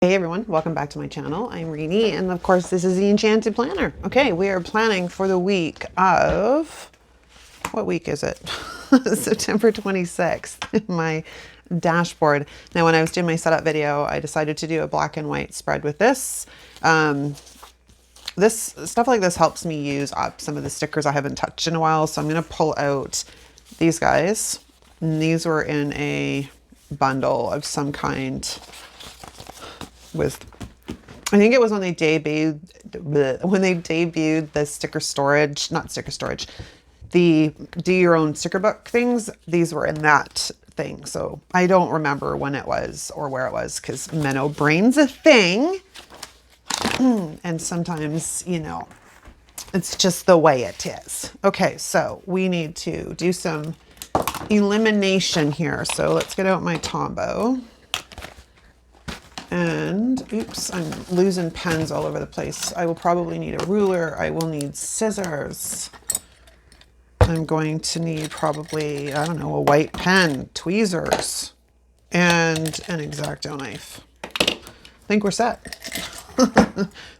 Hey everyone, welcome back to my channel. I'm Reenie, and of course this is the Enchanted Planner. Okay, we are planning for the week of, what week is it? September 26th in my dashboard. Now when I was doing my setup video, I decided to do a black and white spread with this. This stuff like this helps me use up some of the stickers I haven't touched in a while, so I'm going to pull out these guys. And these were in a bundle of some kind with, I think it was when they debuted the sticker storage, not sticker storage, the do your own sticker book things. These were in that thing. So I don't remember when it was or where it was, because Menno brain's a thing. And sometimes, you know, it's just the way it is. Okay, so we need to do some elimination here. So let's get out my Tombow. And oops, I'm losing pens all over the place. I will probably need a ruler. I will need scissors. I'm going to need probably, I don't know, a white pen, tweezers, and an X-Acto knife. I think we're set.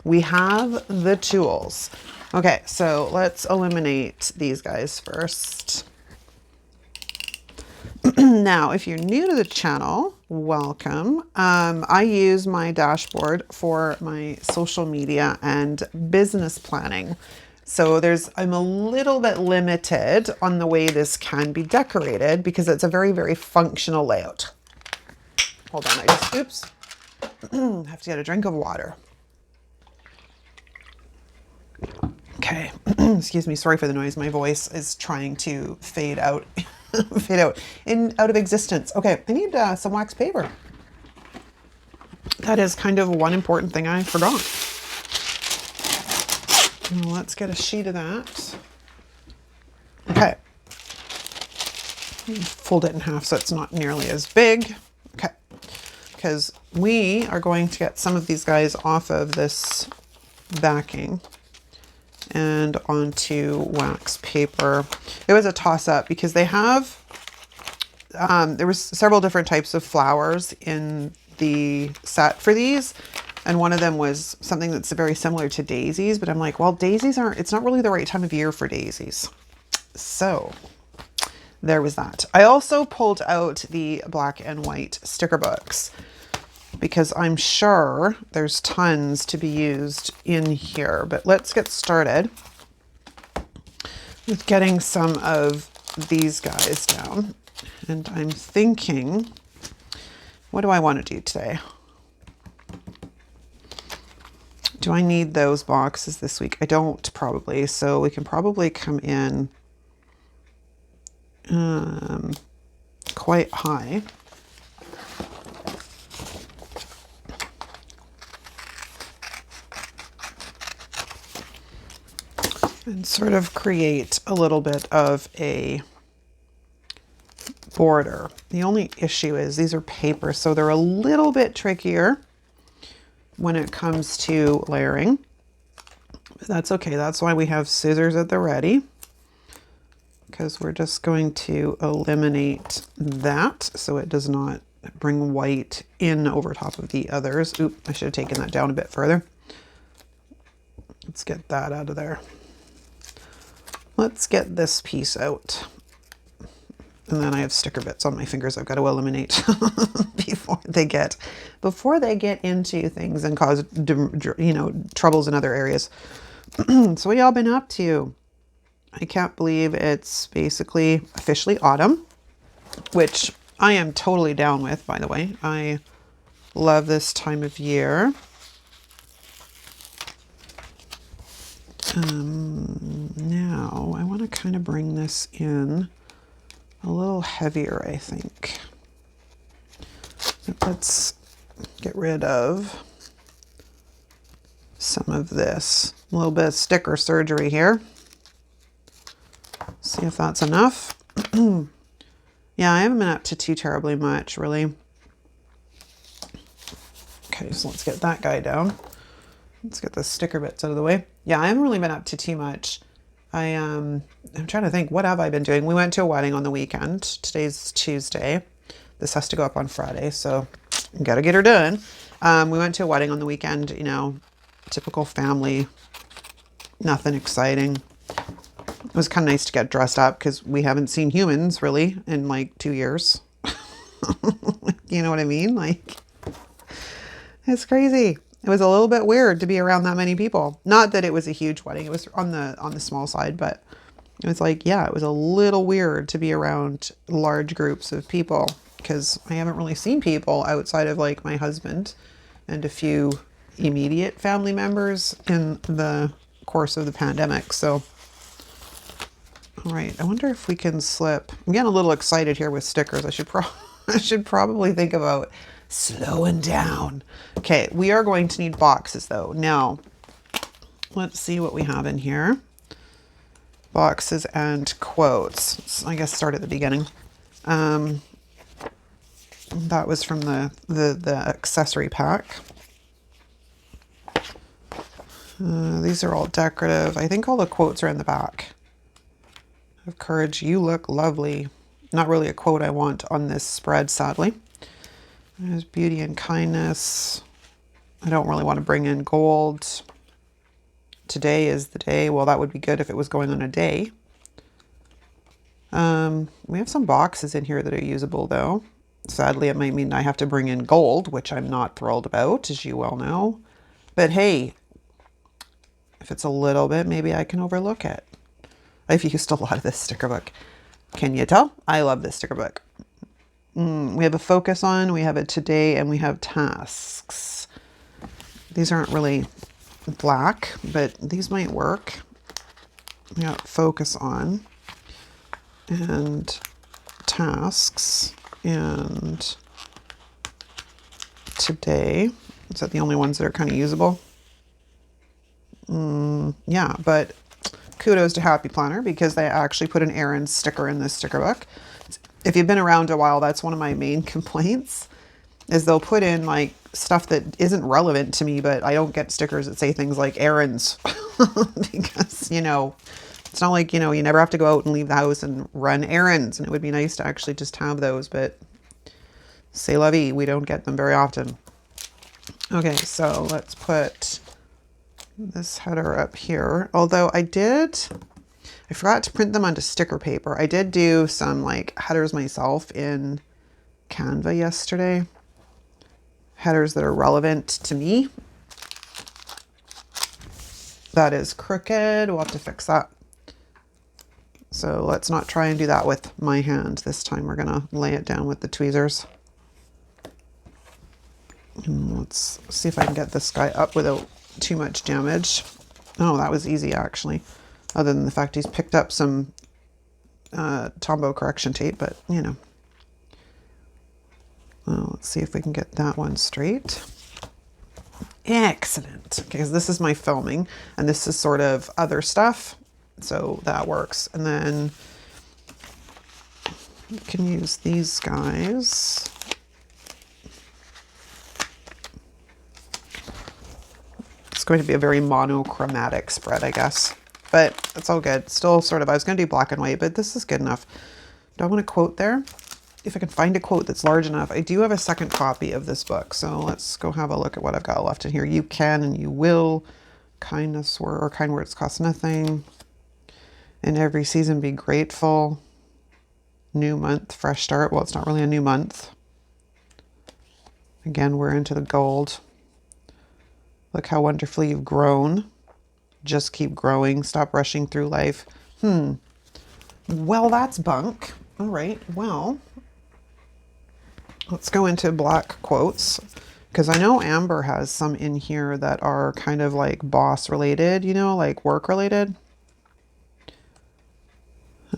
We have the tools. Okay, so let's eliminate these guys first. Now, if you're new to the channel, welcome. I use my dashboard for my social media and business planning. So I'm a little bit limited on the way this can be decorated because it's a very, very functional layout. Hold on, oops, have to get a drink of water. Okay, excuse me, sorry for the noise. My voice is trying to fade out. Out of existence. Okay, I need some wax paper. That is kind of one important thing I forgot. Now let's get a sheet of that. Okay. Fold it in half so it's not nearly as big. Okay. Because we are going to get some of these guys off of this backing and onto wax paper. It was a toss-up because they have there was several different types of flowers in the set for these, and one of them was something that's very similar to daisies, but I'm like, well, daisies it's not really the right time of year for daisies. So there was that. I also pulled out the black and white sticker books because I'm sure there's tons to be used in here, but let's get started with getting some of these guys down. And I'm thinking, what do I want to do today? Do I need those boxes this week? I don't, probably. So we can probably come in quite high. And sort of create a little bit of a border. The only issue is these are paper, so they're a little bit trickier when it comes to layering. But that's okay. That's why we have scissors at the ready, because we're just going to eliminate that so it does not bring white in over top of the others. Oop, I should have taken that down a bit further. Let's get that out of there. Let's get this piece out. And then I have sticker bits on my fingers I've got to eliminate before they get into things and cause, you know, troubles in other areas. So what y'all been up to? I can't believe it's basically officially autumn, which I am totally down with, by the way. I love this time of year. Now I want to kind of bring this in a little heavier, I think. Let's get rid of some of this. A little bit of sticker surgery here. See if that's enough. Yeah, I haven't been up to too terribly much, really. Okay, so let's get that guy down. Let's get the sticker bits out of the way. Yeah, I haven't really been up to too much. I'm trying to think, what have I been doing? We went to a wedding on the weekend. Today's Tuesday. This has to go up on Friday, so gotta get her done. We went to a wedding on the weekend, you know, typical family, nothing exciting. It was kind of nice to get dressed up because we haven't seen humans really in like 2 years. You know what I mean? Like, it's crazy. It was a little bit weird to be around that many people. Not that it was a huge wedding. It was on the small side, but it was like, yeah, it was a little weird to be around large groups of people because I haven't really seen people outside of like my husband and a few immediate family members in the course of the pandemic. So, all right, I wonder if we can slip. I'm getting a little excited here with stickers. I should probably think about slowing down. Okay, we are going to need boxes though. Now, let's see what we have in here. Boxes and quotes. I guess start at the beginning. That was from the accessory pack. These are all decorative. I think all the quotes are in the back. Have courage, you look lovely. Not really a quote I want on this spread, sadly. There's beauty and kindness. I don't really want to bring in gold. Today is the day. Well, that would be good if it was going on a day. We have some boxes in here that are usable though. Sadly, it might mean I have to bring in gold, which I'm not thrilled about, as you well know. But hey, if it's a little bit, maybe I can overlook it. I've used a lot of this sticker book. Can you tell? I love this sticker book. We have a focus on, we have a today, and we have tasks. These aren't really black, but these might work. We got focus on and tasks and today. Is that the only ones that are kind of usable? Yeah, but kudos to Happy Planner because they actually put an errand sticker in this sticker book. If you've been around a while, that's one of my main complaints is they'll put in like stuff that isn't relevant to me, but I don't get stickers that say things like errands because, you know, it's not like, you know, you never have to go out and leave the house and run errands. And it would be nice to actually just have those, but c'est la vie, we don't get them very often. Okay, so let's put this header up here. Although I forgot to print them onto sticker paper. I did do some like headers myself in Canva yesterday. Headers that are relevant to me. That is crooked. We'll have to fix that. So let's not try and do that with my hand. This time we're gonna lay it down with the tweezers. And let's see if I can get this guy up without too much damage. Oh, that was easy actually. Other than the fact he's picked up some Tombow correction tape, but you know. Well, let's see if we can get that one straight. Excellent. Okay, because this is my filming and this is sort of other stuff. So that works. And then you can use these guys. It's going to be a very monochromatic spread, I guess. But it's all good. Still sort of, I was going to do black and white, but this is good enough. Do I want a quote there? If I can find a quote that's large enough. I do have a second copy of this book. So let's go have a look at what I've got left in here. You can and you will. Kindness or kind words cost nothing. In every season, be grateful. New month, fresh start. Well, it's not really a new month. Again, we're into the gold. Look how wonderfully you've grown. Just keep growing. Stop rushing through life. Well, that's bunk. All right, well, let's go into black quotes because I know Amber has some in here that are kind of like boss related, you know, like work related.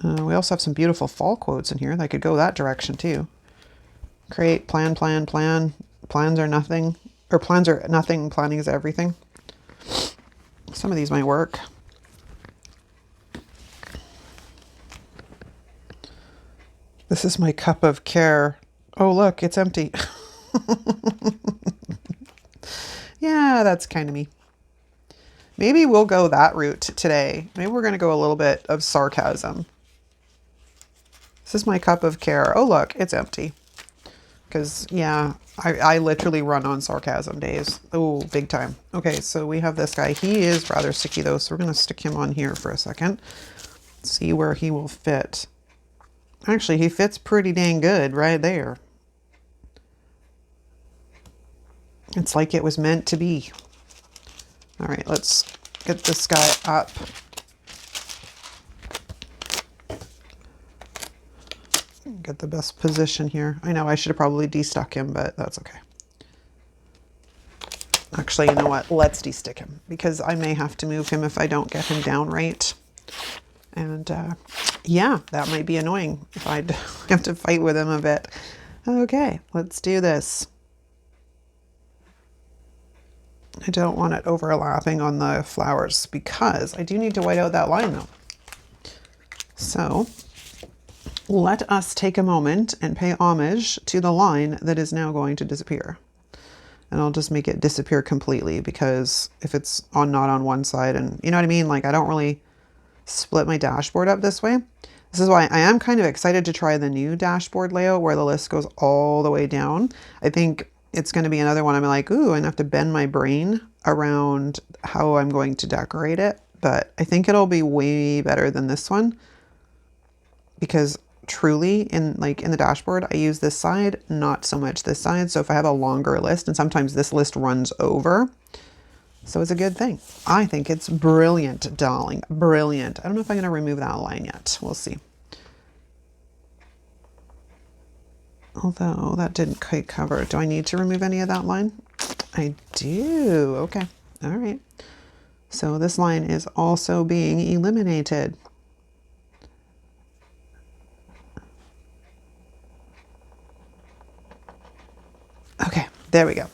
We also have some beautiful fall quotes in here that could go that direction too. Create, plan, plan, plan. Plans are nothing, or plans are nothing, planning is everything. Some of these might work. This is my cup of care. Oh, look, it's empty. Yeah, that's kind of me. Maybe we'll go that route today. Maybe we're going to go a little bit of sarcasm. This is my cup of care. Oh, look, it's empty. Because, yeah, I literally run on sarcasm days. Oh, big time. Okay, so we have this guy. He is rather sticky though, so we're going to stick him on here for a second. See where he will fit. Actually, he fits pretty dang good right there. It's like it was meant to be. All right, let's get this guy up. Get the best position here. I know I should have probably de-stuck him, but that's okay. Actually, you know what? Let's de-stick him because I may have to move him if I don't get him down right. And yeah, that might be annoying if I have to fight with him a bit. Okay, let's do this. I don't want it overlapping on the flowers because I do need to white out that line though. So let us take a moment and pay homage to the line that is now going to disappear. And I'll just make it disappear completely because if it's not on one side and you know what I mean? Like I don't really split my dashboard up this way. This is why I am kind of excited to try the new dashboard layout where the list goes all the way down. I think it's going to be another one I'm like, ooh, I'm gonna have to bend my brain around how I'm going to decorate it. But I think it'll be way better than this one because truly in the dashboard, I use this side, not so much this side. So if I have a longer list and sometimes this list runs over, so it's a good thing. I think it's brilliant, darling, brilliant. I don't know if I'm going to remove that line yet. We'll see. Although that didn't quite cover. Do I need to remove any of that line? I do. Okay. All right. So this line is also being eliminated. Okay, there we go.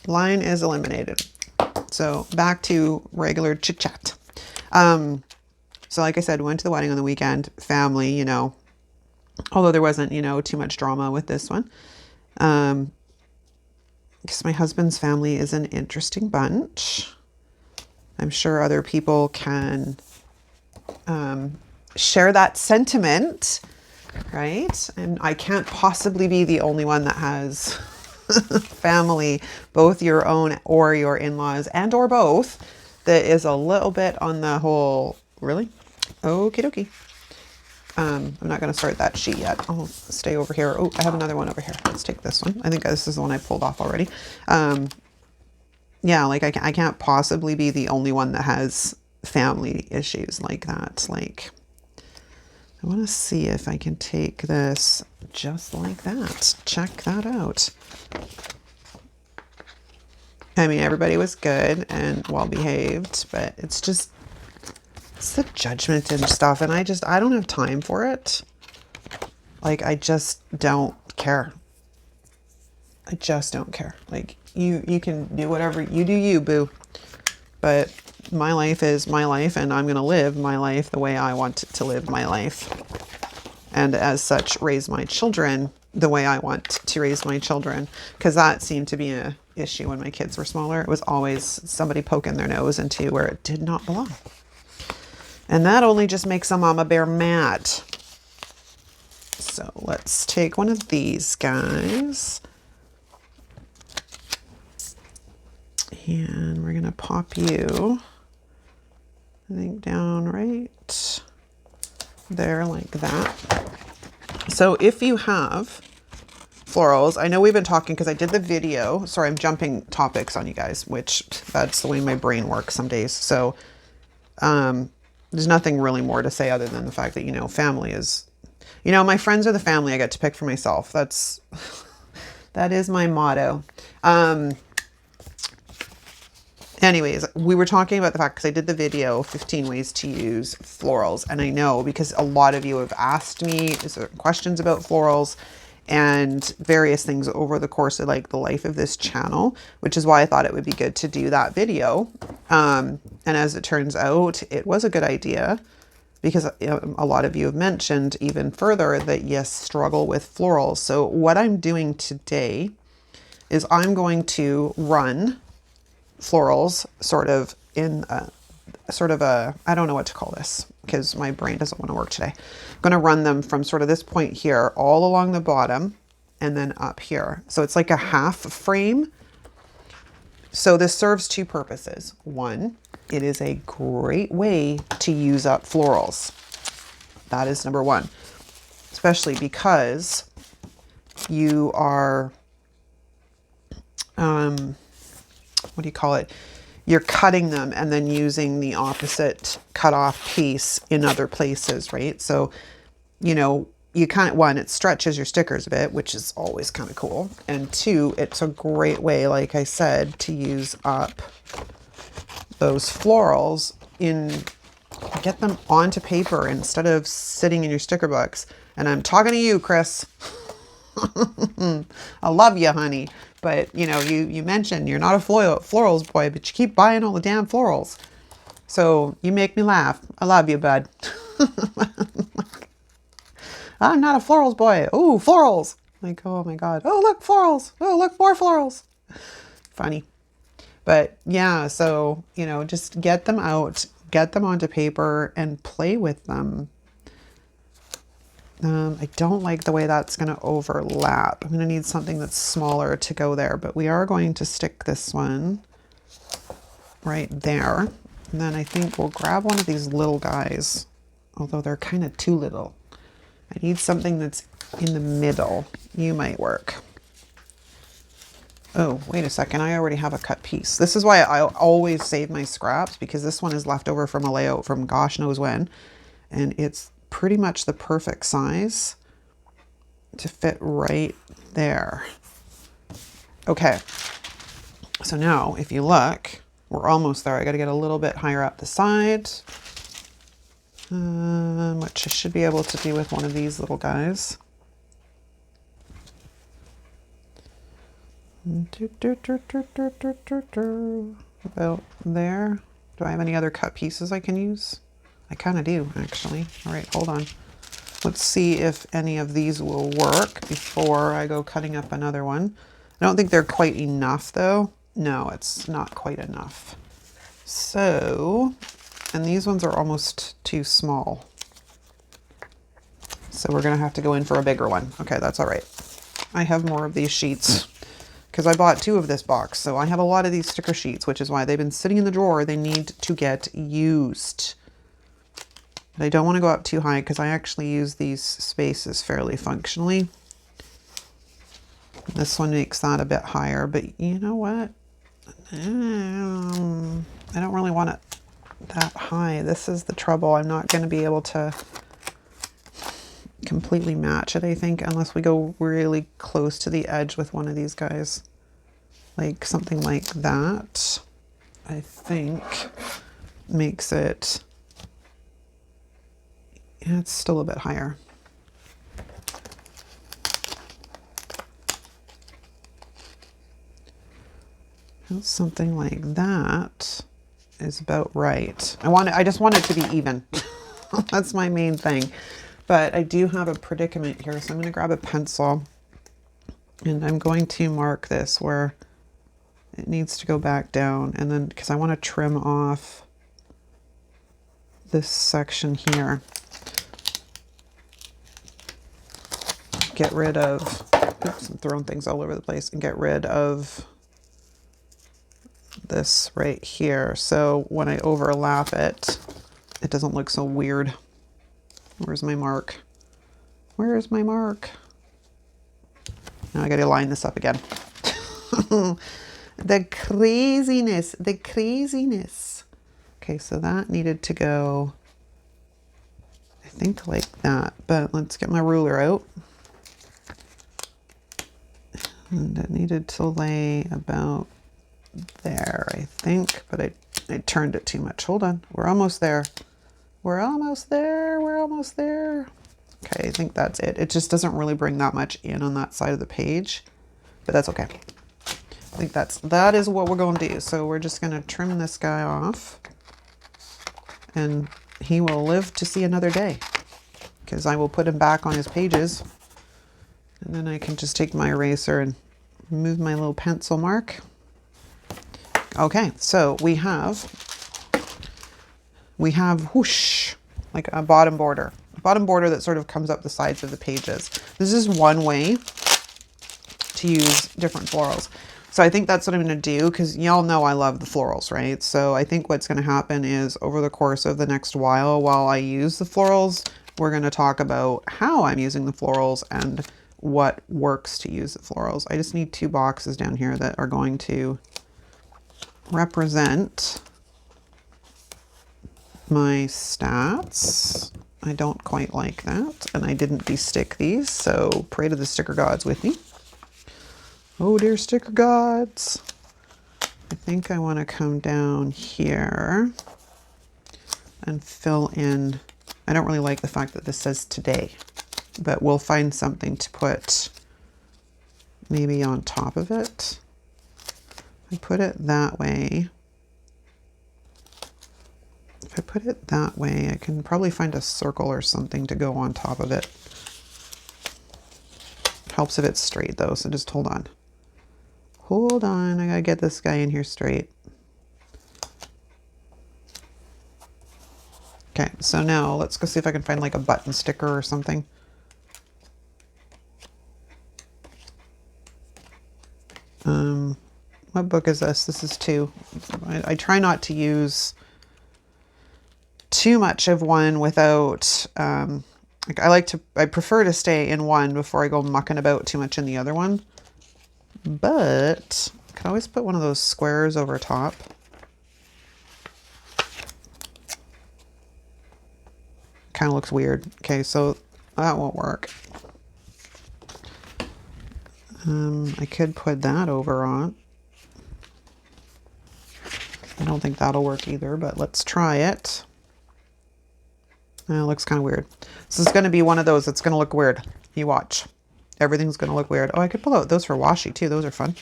Line is eliminated. So back to regular chit chat. So like I said, went to the wedding on the weekend, family, you know, although there wasn't, you know, too much drama with this one. Because my husband's family is an interesting bunch. I'm sure other people can share that sentiment, right? And I can't possibly be the only one that has family, both your own or your in-laws and or both, that is a little bit on the whole, really? Okie dokie. I'm not going to start that sheet yet. I'll stay over here. Oh, I have another one over here. Let's take this one. I think this is the one I pulled off already. Yeah, like I can't possibly be the only one that has family issues like that. Like, I want to see if I can take this just like that. Check that out. I mean, everybody was good and well behaved, but it's just, it's the judgment and stuff. And I don't have time for it. Like, I just don't care. I just don't care. Like, you can do whatever you do, you boo. But my life is my life, and I'm going to live my life the way I want to live my life. And as such, raise my children the way I want to raise my children. Because that seemed to be an issue when my kids were smaller. It was always somebody poking their nose into where it did not belong. And that only just makes a mama bear mad. So let's take one of these guys. And we're going to pop you, I think, down right there like that. So if you have florals, I know we've been talking because I did the video. Sorry, I'm jumping topics on you guys, which that's the way my brain works some days. So there's nothing really more to say other than the fact that, you know, family is, you know, my friends are the family I get to pick for myself. That is my motto. Anyways, we were talking about the fact, because I did the video, 15 ways to use florals. And I know because a lot of you have asked me certain questions about florals and various things over the course of like the life of this channel, which is why I thought it would be good to do that video. And as it turns out, it was a good idea because a lot of you have mentioned even further that yes, struggle with florals. So what I'm doing today is I'm going to run florals sort of in a, I don't know what to call this because my brain doesn't want to work today. I'm going to run them from sort of this point here all along the bottom and then up here. So it's like a half frame. So this serves two purposes. One, it is a great way to use up florals. That is number one, especially because you are, what do you call it? You're cutting them and then using the opposite cut off piece in other places, right? So, you know, you kind of, one, it stretches your stickers a bit, which is always kind of cool. And two, it's a great way, like I said, to use up those florals get them onto paper instead of sitting in your sticker books. And I'm talking to you, Chris. I love you, honey. But, you know, you mentioned you're not a florals boy, but you keep buying all the damn florals. So you make me laugh. I love you, bud. I'm not a florals boy. Ooh, florals. Like, oh my God. Oh, look, florals. Oh, look, more florals. Funny. But yeah, so, you know, just get them out, get them onto paper and play with them. I don't like the way that's going to overlap. I'm going to need something that's smaller to go there, but we are going to stick this one right there. And then I think we'll grab one of these little guys, although they're kind of too little. I need something that's in the middle. You might work. Oh, wait a second. I already have a cut piece. This is why I always save my scraps, because this one is left over from a layout from gosh knows when. And it's pretty much the perfect size to fit right there. Okay. So now if you look, we're almost there. I got to get a little bit higher up the side, which I should be able to do with one of these little guys. About there. Do I have any other cut pieces I can use? I kind of do, actually. All right, hold on. Let's see if any of these will work before I go cutting up another one. I don't think they're quite enough, though. No, it's not quite enough. So, and these ones are almost too small. So we're going to have to go in for a bigger one. Okay, that's all right. I have more of these sheets because I bought 2 of this box. So I have a lot of these sticker sheets, which is why they've been sitting in the drawer. They need to get used. But I don't want to go up too high because I actually use these spaces fairly functionally. This one makes that a bit higher, but you know what? I don't really want it that high. This is the trouble. I'm not going to be able to completely match it, I think, unless we go really close to the edge with one of these guys. Like something like that, I think, makes it... Yeah, it's still a bit higher. Something like that is about right. I just want it to be even. That's my main thing. But I do have a predicament here, so I'm going to grab a pencil and I'm going to mark this where it needs to go back down, and then because I want to trim off this section here. Get rid of, oops, I'm throwing things all over the place, and get rid of this right here. So when I overlap it, it doesn't look so weird. Where's my mark? Where's my mark? Now I got to line this up again. The craziness, the craziness. Okay, so that needed to go, I think like that, but let's get my ruler out. And it needed to lay about there, I think, but I turned it too much. Hold on, we're almost there. We're almost there, we're almost there. Okay, I think that's it. It just doesn't really bring that much in on that side of the page, but that's okay. I think that is what we're going to do. So we're just going to trim this guy off, and he will live to see another day, because I will put him back on his pages. And then I can just take my eraser and remove my little pencil mark. Okay, so we have whoosh, like a bottom border that sort of comes up the sides of the pages. This is one way to use different florals. So I think that's what I'm going to do, because y'all know I love the florals, right? So I think what's going to happen is over the course of the next while I use the florals, we're going to talk about how I'm using the florals and what works to use the florals. I just need 2 boxes down here that are going to represent my stats. I don't quite like that, and I didn't de-stick these, so pray to the sticker gods with me. Oh dear sticker gods. I think I want to come down here and fill in. I don't really like the fact that this says today, but we'll find something to put maybe on top of it. I put it that way. If I put it that way, I can probably find a circle or something to go on top of it. Helps if it's straight though, so just hold on. Hold on, I gotta get this guy in here straight. Okay, so now let's go see if I can find like a button sticker or something. What book is this? This is 2. I try not to use too much of one without, like I prefer to stay in one before I go mucking about too much in the other one. But I could always put one of those squares over top. Kind of looks weird. Okay, so that won't work. I could put that over on. I don't think that'll work either, but let's try it. It looks kind of weird. This is going to be one of those that's going to look weird. You watch. Everything's going to look weird. Oh, I could pull out those for washi too. Those are fun.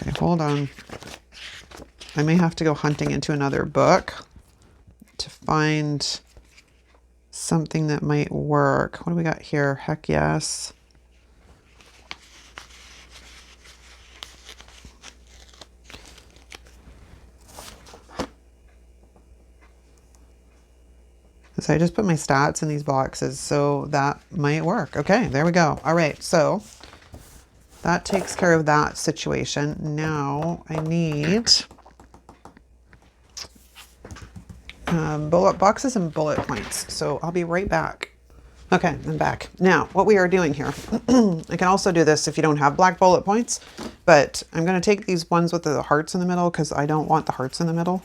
Okay, hold on. I may have to go hunting into another book to find something that might work. What do we got here? Heck yes. So I just put my stats in these boxes, so that might work. Okay, there we go. All right, so that takes care of that situation. Now I need bullet boxes and bullet points. So I'll be right back. Okay, I'm back. Now, what we are doing here, I can also do this if you don't have black bullet points, but I'm going to take these ones with the hearts in the middle because I don't want the hearts in the middle.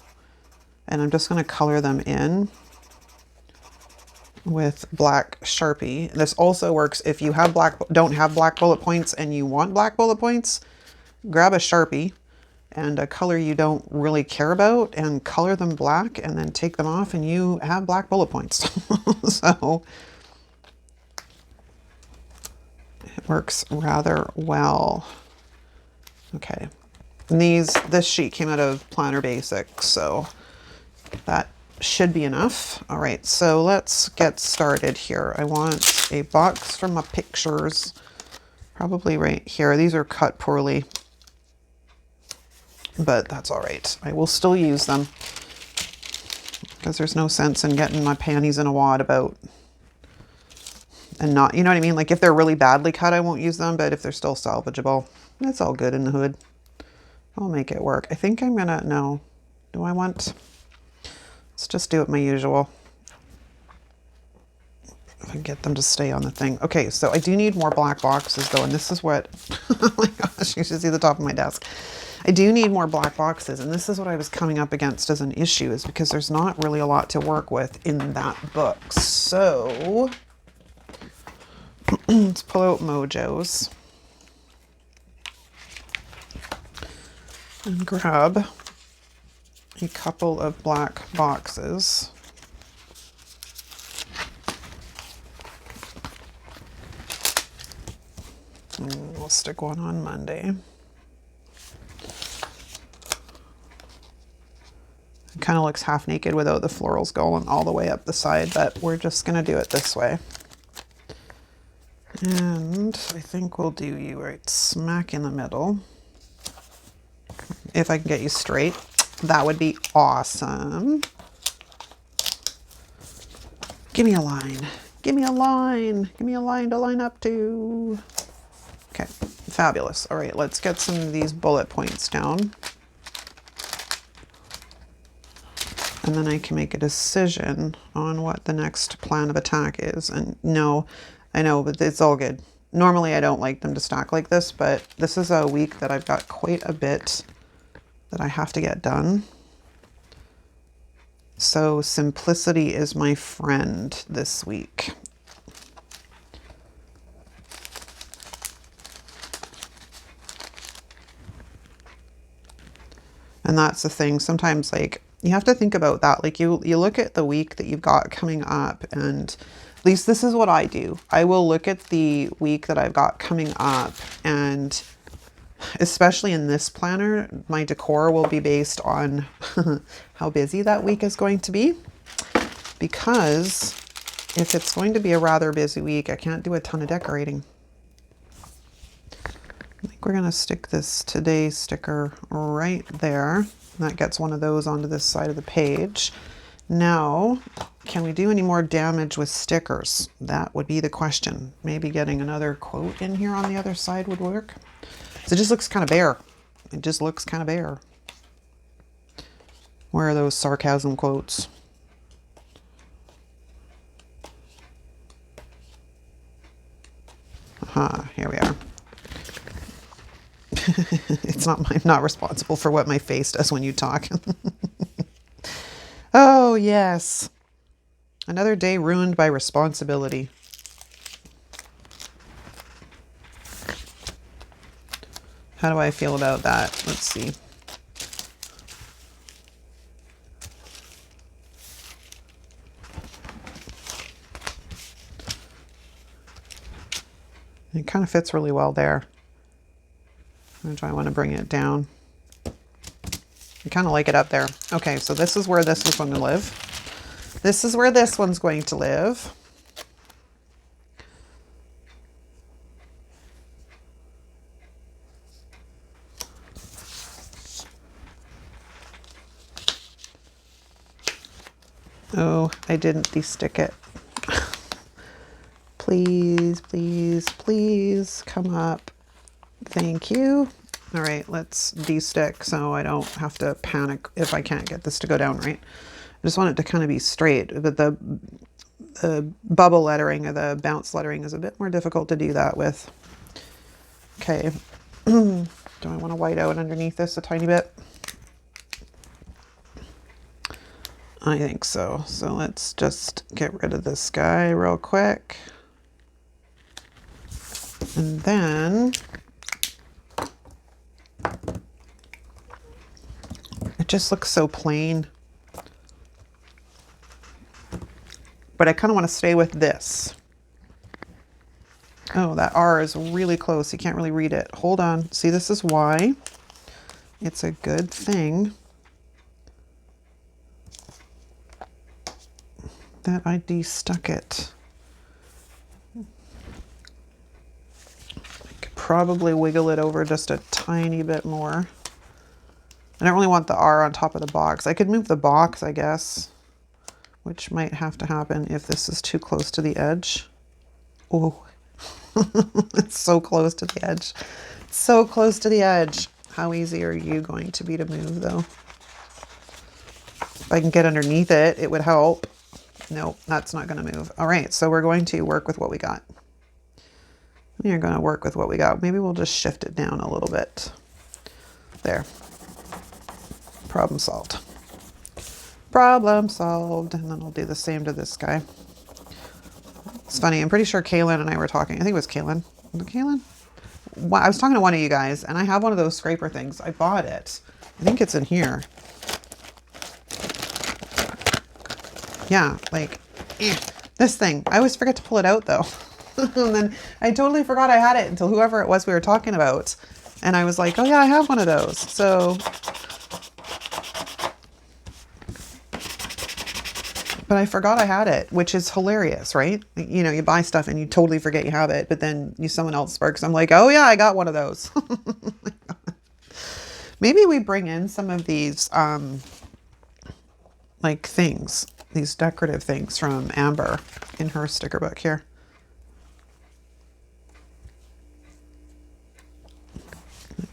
And I'm just going to color them in with black Sharpie. This also works if you have don't have black bullet points and you want black bullet points. Grab a Sharpie and a color you don't really care about and color them black and then take them off and you have black bullet points. So it works rather well. Okay. And this sheet came out of Planner Basics, so that should be enough. All right, so let's get started here. I want a box for my pictures, probably right here. These are cut poorly, but that's all right. I will still use them because there's no sense in getting my panties in a wad about and not, you know what I mean? Like if they're really badly cut, I won't use them, but if they're still salvageable, it's all good in the hood. I'll make it work. I think I'm gonna, no, do I want... Let's just do it my usual. If I can get them to stay on the thing. Okay, so I do need more black boxes though, and this is what, oh my gosh, you should see the top of my desk. I do need more black boxes, and this is what I was coming up against as an issue, is because there's not really a lot to work with in that book. So, let's pull out Mojos and grab a couple of black boxes. And we'll stick one on Monday. It kind of looks half naked without the florals going all the way up the side, but we're just going to do it this way. And I think we'll do you right smack in the middle. If I can get you straight. That would be awesome. Give me a line. Give me a line. Give me a line to line up to. Fabulous. All right, let's get some of these bullet points down. And then I can make a decision on what the next plan of attack is. And no, I know, but it's all good. Normally I don't like them to stack like this, but this is a week that I've got quite a bit that I have to get done. So simplicity is my friend this week. And that's the thing. Sometimes, like, you have to think about that. Like, you look at the week that you've got coming up, and at least this is what I do. I will look at the week that I've got coming up, and especially in this planner, my decor will be based on how busy that week is going to be. Because if it's going to be a rather busy week, I can't do a ton of decorating. I think we're going to stick this today sticker right there. That gets one of those onto this side of the page. Now, can we do any more damage with stickers? That would be the question. Maybe getting another quote in here on the other side would work. So it just looks kind of bare. It just looks kind of bare. Where are those sarcasm quotes? Aha, here we are. I'm not responsible for what my face does when you talk. Oh, yes. Another day ruined by responsibility. How do I feel about that? Let's see. It kind of fits really well there. Or do I want to bring it down? I kind of like it up there. Okay, so this is where this is going to live. This is where this one's going to live. Oh, I didn't de-stick it. Please, please, please come up. Thank you. All right, let's de-stick so I don't have to panic if I can't get this to go down right. I just want it to kind of be straight, but the bubble lettering or the bounce lettering is a bit more difficult to do that with. Okay, do I want to white out underneath this a tiny bit? I think so. So let's just get rid of this guy real quick. And then it just looks so plain. But I kind of want to stay with this. Oh, that R is really close. You can't really read it. Hold on. See, this is why it's a good thing that I de-stuck it. I could probably wiggle it over just a tiny bit more. I don't really want the R on top of the box. I could move the box, I guess, which might have to happen if this is too close to the edge. Oh, it's so close to the edge. So close to the edge. How easy are you going to be to move, though? If I can get underneath it, it would help. Nope, that's not going to move. All right, so we're going to work with what we got. We are going to work with what we got. Maybe we'll just shift it down a little bit. There. Problem solved. Problem solved. And then I'll do the same to this guy. It's funny. I'm pretty sure Kaylin and I were talking. I think it was Kaylin. Was it Kaylin? I was talking to one of you guys, and I have one of those scraper things. I bought it. I think it's in here. Yeah, like, this thing. I always forget to pull it out, though. And then I totally forgot I had it until whoever it was we were talking about. And I was like, oh, yeah, I have one of those. So... But I forgot I had it, which is hilarious, right? You know, you buy stuff and you totally forget you have it, but then someone else sparks. I'm like, oh yeah, I got one of those. Maybe we bring in some of these, like things, these decorative things from Amber in her sticker book here.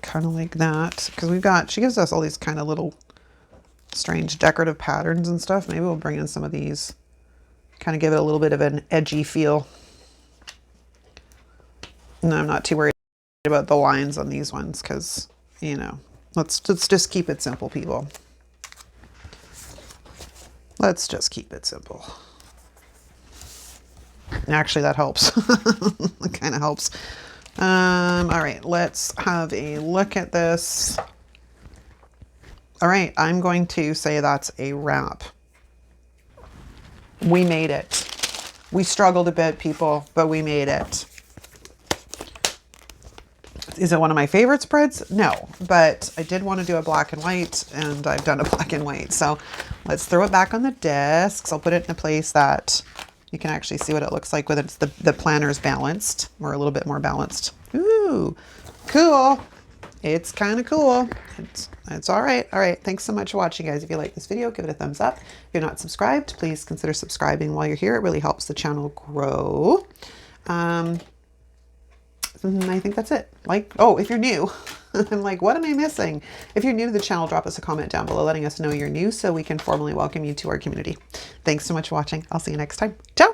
kind of like that, because she gives us all these kind of little strange decorative patterns and stuff. Maybe we'll bring in some of these, kind of give it a little bit of an edgy feel. And I'm not too worried about the lines on these ones because, you know, let's just keep it simple, people. Let's just keep it simple. Actually, that helps. It kind of helps. All right, let's have a look at this. All right, I'm going to say that's a wrap. We made it. We struggled a bit, people, but we made it. Is it one of my favorite spreads? No, but I did want to do a black and white, and I've done a black and white. So let's throw it back on the discs. I'll put it in a place that you can actually see what it looks like when it's the planner is balanced, or a little bit more balanced. Ooh, cool. It's kind of cool. It's all right. All right. Thanks so much for watching, guys. If you like this video, give it a thumbs up. If you're not subscribed, please consider subscribing while you're here. It really helps the channel grow. I think that's it. Oh, if you're new, I'm like, what am I missing? If you're new to the channel, drop us a comment down below letting us know you're new so we can formally welcome you to our community. Thanks so much for watching. I'll see you next time. Ciao.